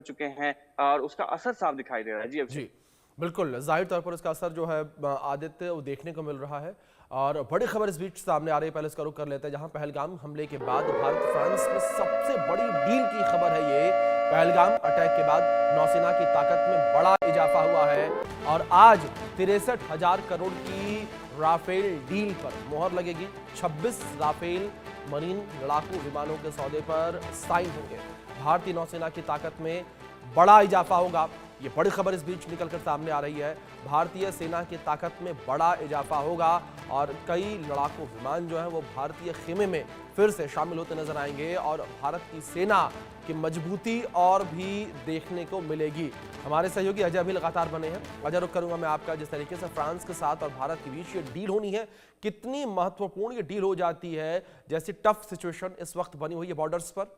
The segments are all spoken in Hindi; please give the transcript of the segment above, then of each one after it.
चुके हैं और उसका असर साफ दिखाई दे रहा है। जी जी, अभिषेक। बिल्कुल, ज़ाहिर तौर पर इसका असर जो है आदित्य वो देखने को मिल रहा है। और बड़ी खबर इस बीच सामने आ रही है, पहले इसका रुख कर लेते हैं, जहां पहलगाम हमले के बाद भारत फ्रांस में सबसे बड़ी डील की खबर है ये। पहलगाम अटैक के बाद नौसेना की ताकत में बड़ा इजाफा हुआ है और आज 63,000 करोड़ की राफेल डील पर मोहर लगेगी। 26 राफेल मरीन लड़ाकू विमानों के सौदे पर साइन होंगे। भारतीय नौसेना की ताकत में बड़ा इजाफा होगा। ये बड़ी खबर इस बीच निकलकर सामने आ रही है। भारतीय सेना की ताकत में बड़ा इजाफा होगा और कई लड़ाकू विमान जो है वो भारतीय खेमे में फिर से शामिल होते नजर आएंगे और भारत की सेना की मजबूती और भी देखने को मिलेगी। हमारे सहयोगी अजय भी लगातार बने हैं। अजय, रुक करूंगा मैं आपका, जिस तरीके से फ्रांस के साथ और भारत के बीच ये डील होनी है, कितनी महत्वपूर्ण ये डील हो जाती है जैसी टफ सिचुएशन इस वक्त बनी हुई है बॉर्डर्स पर।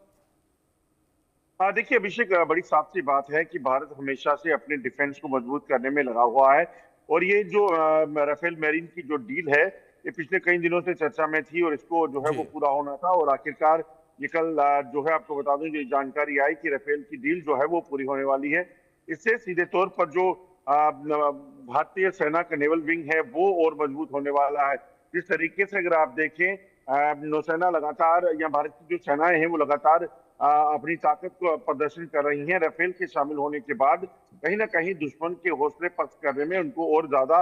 हाँ, देखिए अभिषेक, बड़ी साफ सी बात है कि भारत हमेशा से अपने डिफेंस को मजबूत करने में लगा हुआ है। और ये जो राफेल मैरिन की जो डील है, ये पिछले कई दिनों से चर्चा में थी और इसको जो है वो जी। पूरा होना था। और आखिरकार ये कल जो है, आपको बता दूं, जो जानकारी आई कि राफेल की डील जो है वो पूरी होने वाली है। इससे सीधे तौर पर जो भारतीय सेना का नेवल विंग है वो और मजबूत होने वाला है। जिस तरीके से अगर आप देखें, नौसेना लगातार, या भारत की जो सेनाएं हैं वो लगातार अपनी ताकत को प्रदर्शन कर रही हैं। राफेल के शामिल होने के बाद कहीं ना कहीं दुश्मन के हौसले पस्त करने में उनको और ज्यादा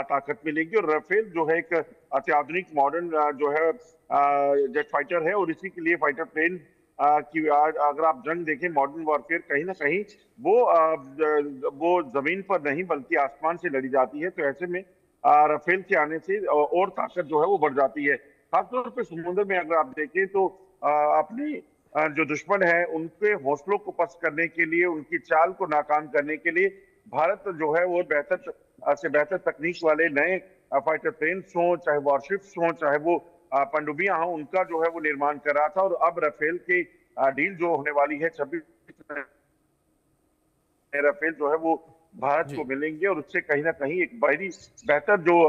ताकत मिलेगी। और राफेल जो है एक अत्याधुनिक मॉडर्न जो है जेट फाइटर है, और इसी के लिए फाइटर प्लेन की अगर आप जंग देखें, मॉडर्न वॉरफेयर कहीं ना कहीं वो जमीन पर नहीं बल्कि आसमान से लड़ी जाती है। तो ऐसे में राफेल के आने से और ताकत जो है वो बढ़ जाती है। खासतौर पर समुद्र में अगर आप देखें तो अपनी जो दुश्मन है उनके हौसलों को पस्त करने के लिए, उनकी चाल को नाकाम करने के लिए भारत जो है वो बेहतर से बेहतर तकनीक वाले नए फाइटर प्लेन्स हों, चाहे वॉरशिप्स हों, चाहे वो पनडुब्बियां हों, उनका जो है वो निर्माण कर रहा था। और अब राफेल की डील जो होने वाली है, 26 राफेल जो है वो भारत को जी। मिलेंगे, और उससे कहीं ना कहीं एक बड़ी बेहतर जो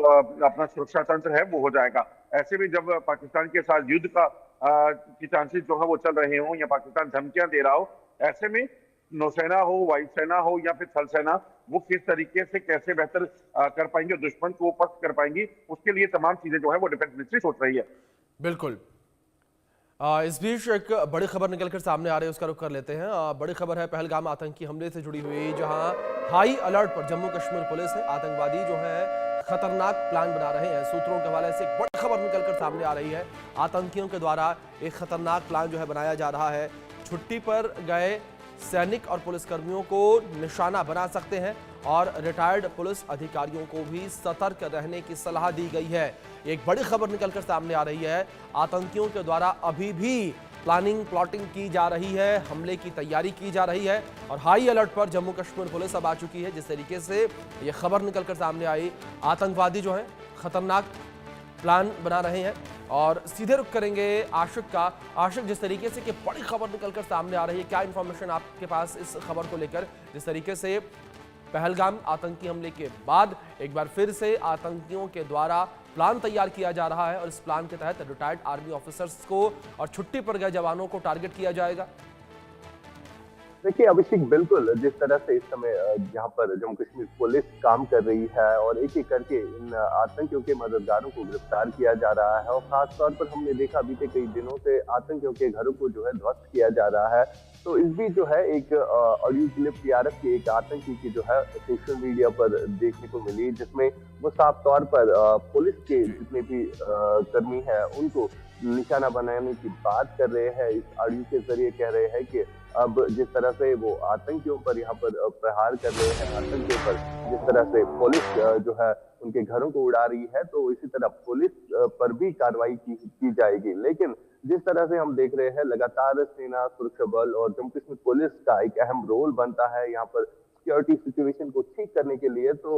अपना सुरक्षा तंत्र है वो हो जाएगा। ऐसे में जब पाकिस्तान के साथ युद्ध का की चांसेस जो है वो चल रहे हों, या पाकिस्तान धमकियां दे रहा हो, ऐसे में नौसेना हो, वायुसेना हो, या फिर थल सेना, वो किस तरीके से कैसे बेहतर कर पाएंगे, दुश्मन को पस्त कर पाएंगी, उसके लिए तमाम चीजें जो है वो डिफेंस मिनिस्ट्री सोच रही है। बिल्कुल। इस बीच एक बड़ी खबर निकलकर सामने आ रही है, उसका रुख कर लेते हैं। बड़ी खबर है पहलगाम आतंकी हमले से जुड़ी हुई, जहां हाई अलर्ट पर जम्मू कश्मीर पुलिस है। आतंकवादी जो है खतरनाक प्लान बना रहे हैं। सूत्रों के हवाले से एक बड़ी खबर निकलकर सामने आ रही है। आतंकियों के द्वारा एक खतरनाक प्लान जो है बनाया जा रहा है। छुट्टी पर गए सैनिक और पुलिसकर्मियों को निशाना बना सकते हैं और रिटायर्ड पुलिस अधिकारियों को भी सतर्क रहने की सलाह दी गई है। एक बड़ी खबर निकलकर सामने आ रही है। आतंकियों के द्वारा अभी भी प्लानिंग प्लॉटिंग की जा रही है, हमले की तैयारी की जा रही है और हाई अलर्ट पर जम्मू कश्मीर पुलिस अब आ चुकी है। जिस तरीके से यह खबर निकलकर सामने आई, आतंकवादी जो है खतरनाक प्लान बना रहे हैं। और सीधे रुख करेंगे आशिक का। आशिक, जिस तरीके से कि बड़ी खबर निकलकर सामने आ रही है, क्या इंफॉर्मेशन आपके पास इस खबर को लेकर, जिस तरीके से पहलगाम आतंकी हमले के बाद एक बार फिर से आतंकियों के द्वारा प्लान तैयार किया जा रहा है और इस प्लान के तहत रिटायर्ड आर्मी ऑफिसर्स को और छुट्टी पर गए जवानों को टारगेट किया जाएगा? देखिए अभिषेक, बिल्कुल जिस तरह से इस समय यहाँ पर जम्मू कश्मीर पुलिस काम कर रही है और एक एक करके इन आतंकियों के मददगारों को गिरफ्तार किया जा रहा है, और खास तौर पर हमने देखा बीते कई दिनों से आतंकियों के घरों को जो है ध्वस्त किया जा रहा है। तो इस बीच जो है एक ऑडियो क्लिप टीआरएफ के एक आतंकी की जो है सोशल मीडिया पर देखने को मिली, जिसमें वो साफ तौर पर पुलिस के जितने भी कर्मी हैं उनको निशाना बनाने की बात कर रहे हैं। इस ऑडियो के जरिए कह रहे हैं कि अब जिस तरह से वो आतंकियों पर यहाँ पर प्रहार कर रहे हैं, आतंकियों पर जिस तरह से पुलिस जो है उनके घरों को उड़ा रही है, तो इसी तरह पुलिस पर भी कार्रवाई की जाएगी। लेकिन जिस तरह से हम देख रहे हैं, लगातार सेना, सुरक्षा बल और जम्मू कश्मीर पुलिस का एक अहम रोल बनता है यहाँ पर सिक्योरिटी सिचुएशन को ठीक करने के लिए। तो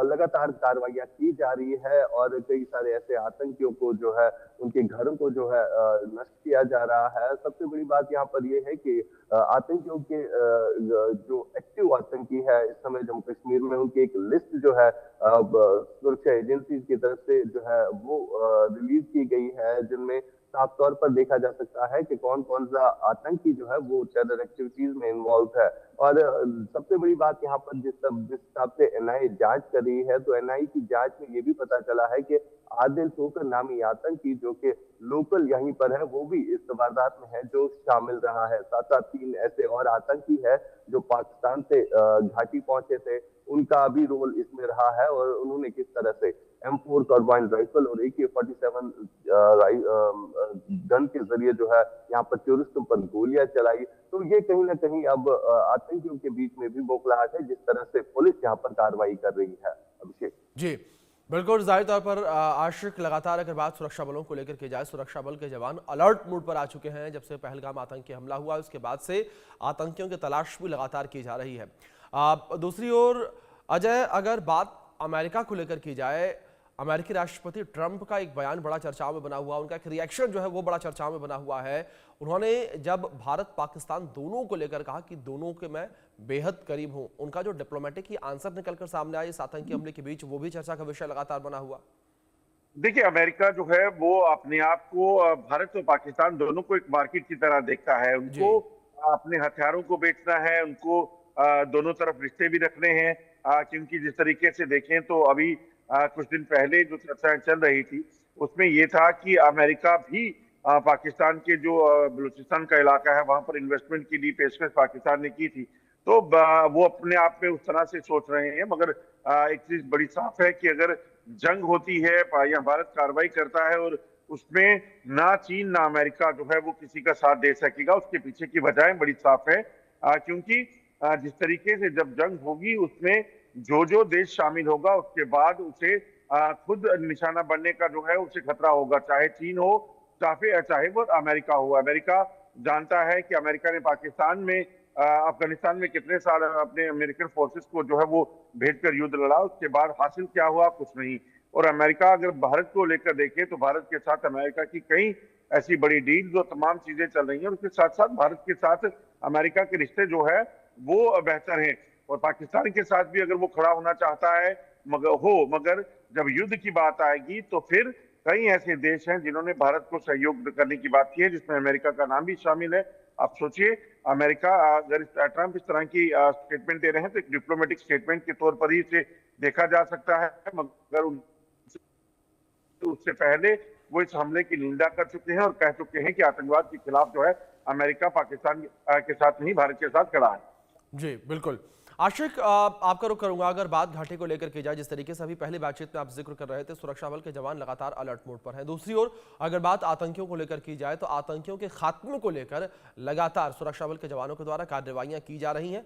लगातार कार्रवाइयां की जा रही है और कई सारे ऐसे आतंकियों को जो है उनके घरों को जो है नष्ट किया जा रहा है। सबसे बड़ी बात यहाँ पर यह है कि आतंकियों के जो एक्टिव आतंकी है इस समय जम्मू कश्मीर में, उनकी एक लिस्ट जो है सुरक्षा एजेंसी की तरफ से जो है वो रिलीज की गई है, जिनमें साफ तौर पर देखा जा सकता है कि कौन कौन सा आतंकी जो है वो टेरर एक्टिविटीज में इन्वॉल्व है। और सबसे बड़ी बात यहाँ पर जिस हिसाब से एनआईए जांच कर रही है, तो एनआईए की जांच में ये भी पता चला है कि आदिल ठोकर नामी आतंकी जो कि लोकल यहीं पर है, वो भी इस वारदात में है जो शामिल रहा है। साथ साथ 3 ऐसे और आतंकी है जो पाकिस्तान से घाटी पहुंचे थे, उनका भी रोल इसमें रहा है और उन्होंने किस तरह से M4 कार्बाइन राइफल और AK-47 गन के जरिए जो है यहाँ पर टूरिस्टों पर गोलियां चलाई। तो ये कहीं ना कहीं अब आतंकियों के बीच में भी बौखलाहट है जिस तरह से पुलिस यहाँ पर कार्रवाई कर रही है। अभिषेक जी बिल्कुल, जाहिर तौर पर आशिक लगातार अगर बात सुरक्षा बलों को लेकर की जाए, सुरक्षा बल के जवान अलर्ट मोड पर आ चुके हैं। जब से पहलगाम आतंकी हमला हुआ उसके बाद से आतंकियों की तलाश भी लगातार की जा रही है। दूसरी ओर अजय, अगर बात अमेरिका को लेकर की जाए, अमेरिकी राष्ट्रपति ट्रंप का एक बयान बड़ा चर्चाओं में बना हुआ, उनका एक रिएक्शन जो है वो बड़ा चर्चाओं में बना हुआ है। उन्होंने जब भारत पाकिस्तान दोनों को लेकर कहा कि दोनों के मैं बेहद करीब हूं, उनका जो डिप्लोमेटिक ही आंसर निकलकर सामने आया इस आतंकी हमले के बीच, वो भी चर्चा का विषय लगातार बना हुआ। देखिए, अमेरिका जो है वो अपने आप को भारत और पाकिस्तान दोनों को एक मार्केट की तरह देखता है। उनको अपने हथियारों को बेचना है, उनको दोनों तरफ रिश्ते भी रखने हैं, क्योंकि जिस तरीके से देखें तो अभी कुछ दिन पहले जो चर्चा चल रही थी उसमें ये था कि अमेरिका भी पाकिस्तान के जो बलूचिस्तान का इलाका है वहां पर इन्वेस्टमेंट की ली पेशकश पाकिस्तान ने की थी। तो वो अपने आप में उस तरह से सोच रहे हैं, मगर एक चीज बड़ी साफ है कि अगर जंग होती है या भारत कार्रवाई करता है और उसमें ना चीन ना अमेरिका जो है वो किसी का साथ दे सकेगा, उसके पीछे की वजह बड़ी साफ है। क्योंकि जिस तरीके से जब जंग होगी उसमें जो देश शामिल होगा उसके बाद उसे खुद निशाना बनने का जो है उसे खतरा होगा, चाहे चीन हो चाहे वो अमेरिका हो। अमेरिका जानता है कि अमेरिका ने पाकिस्तान में अफगानिस्तान में कितने साल अपने अमेरिकन फोर्सेस को जो है वो भेजकर युद्ध लड़ा, उसके बाद हासिल क्या हुआ, कुछ नहीं। और अमेरिका अगर भारत को लेकर देखे तो भारत के साथ अमेरिका की कई ऐसी बड़ी डील जो तमाम चीजें चल रही हैं, उसके साथ साथ भारत के साथ अमेरिका के रिश्ते जो है वो बेहतर हैं। और पाकिस्तान के साथ भी अगर वो खड़ा होना चाहता है मगर जब युद्ध की बात आएगी तो फिर कई ऐसे देश हैं जिन्होंने भारत को सहयोग करने की बात की है, जिसमें अमेरिका का नाम भी शामिल है। आप सोचिए, अमेरिका अगर ट्रंप इस तरह की स्टेटमेंट दे रहे हैं तो एक डिप्लोमेटिक स्टेटमेंट के तौर पर ही इसे देखा जा सकता है, मगर उससे पहले वो इस हमले की निंदा कर चुके हैं और कह चुके हैं कि आतंकवाद के खिलाफ जो है अमेरिका पाकिस्तान के साथ नहीं भारत के साथ खड़ा है। जी बिल्कुल। आशिक, आपका रुख करूंगा, अगर बात घाटी को लेकर की जाए, जिस तरीके से अभी पहली बातचीत में आप जिक्र कर रहे थे, सुरक्षा बल के जवान लगातार अलर्ट मोड पर हैं। दूसरी ओर अगर बात आतंकियों को लेकर की जाए तो आतंकियों के खात्मे को लेकर लगातार सुरक्षा बल के जवानों के द्वारा कार्रवाइयां की जा रही हैं।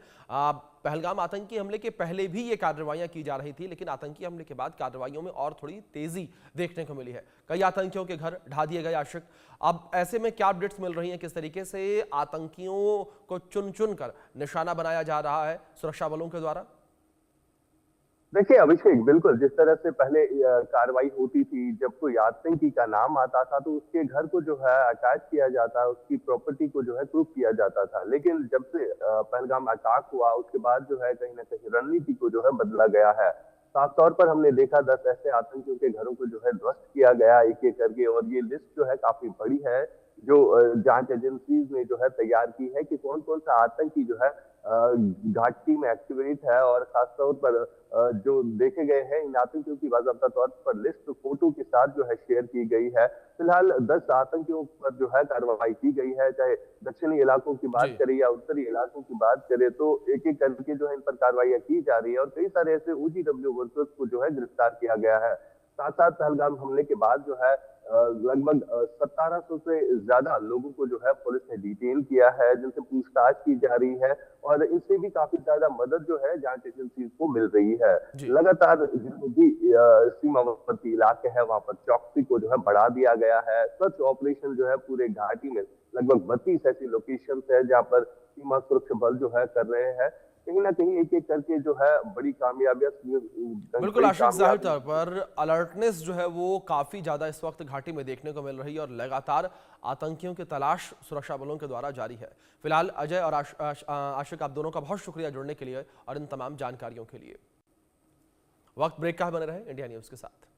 पहलगाम आतंकी हमले के पहले भी ये कार्रवाइयां की जा रही थी, लेकिन आतंकी हमले के बाद कार्रवाइयों में और थोड़ी तेजी देखने को मिली है। कई आतंकियों के घर ढा दिए गए। आशिक, अब ऐसे में क्या अपडेट्स मिल रही हैं, किस तरीके से आतंकियों को चुन चुन कर निशाना बनाया जा रहा है सुरक्षा बलों के द्वारा? देखिए अभिषेक, बिल्कुल जिस तरह से पहले कार्रवाई होती थी, जब कोई आतंकी का नाम आता था तो उसके घर को जो है अटैच किया जाता है, उसकी प्रॉपर्टी को जो है प्रूफ किया जाता था। लेकिन जब से पहलगाम अटैक हुआ उसके बाद जो है कहीं ना कहीं रणनीति को जो है बदला गया है। साफ तौर पर हमने देखा 10 ऐसे आतंकियों के घरों को जो है ध्वस्त किया गया एक एक करके, और ये लिस्ट जो है काफी बड़ी है जो जांच एजेंसीज ने जो है तैयार की है कि कौन कौन सा आतंकी जो है घाटी में एक्टिवेट है। और खासतौर पर जो देखे गए हैं इन आतंकियों की बाकायदा तौर पर लिस्ट फोटो के साथ जो है शेयर की गई है। फिलहाल 10 आतंकियों पर जो है कार्रवाई की गई है, चाहे दक्षिणी इलाकों की बात करें या उत्तरी इलाकों की बात करें, तो एक एक करके जो है इन पर कार्रवाइयां की जा रही है और कई सारे ऐसे OGW वर्कर्स को जो है गिरफ्तार किया गया है। साथ साथ पहलगाम हमले के बाद जो है लगभग 1700 से ज्यादा लोगों को जो है पुलिस ने डिटेन किया है, जिनसे पूछताछ की जा रही है और इनसे भी काफी ज्यादा मदद जो है जांच एजेंसी को मिल रही है। लगातार जितने भी सीमावर्ती इलाके हैं वहां पर चौकसी को जो है बढ़ा दिया गया है। सर्च ऑपरेशन जो है पूरे घाटी में लगभग 32 ऐसी लोकेशन है जहाँ पर सीमा सुरक्षा बल जो है कर रहे हैं। कहीं ना कहीं एक एक करके जो है बड़ी कामयाबियां। बिल्कुल आशिक, जाहिर तौर पर अलर्टनेस जो है वो काफी ज्यादा इस वक्त घाटी में देखने को मिल रही है और लगातार आतंकियों की तलाश सुरक्षा बलों के द्वारा जारी है। फिलहाल अजय और आशिक, आप दोनों का बहुत शुक्रिया जुड़ने के लिए और इन तमाम जानकारियों के लिए। वक्त ब्रेक का बने रहे इंडिया न्यूज के साथ।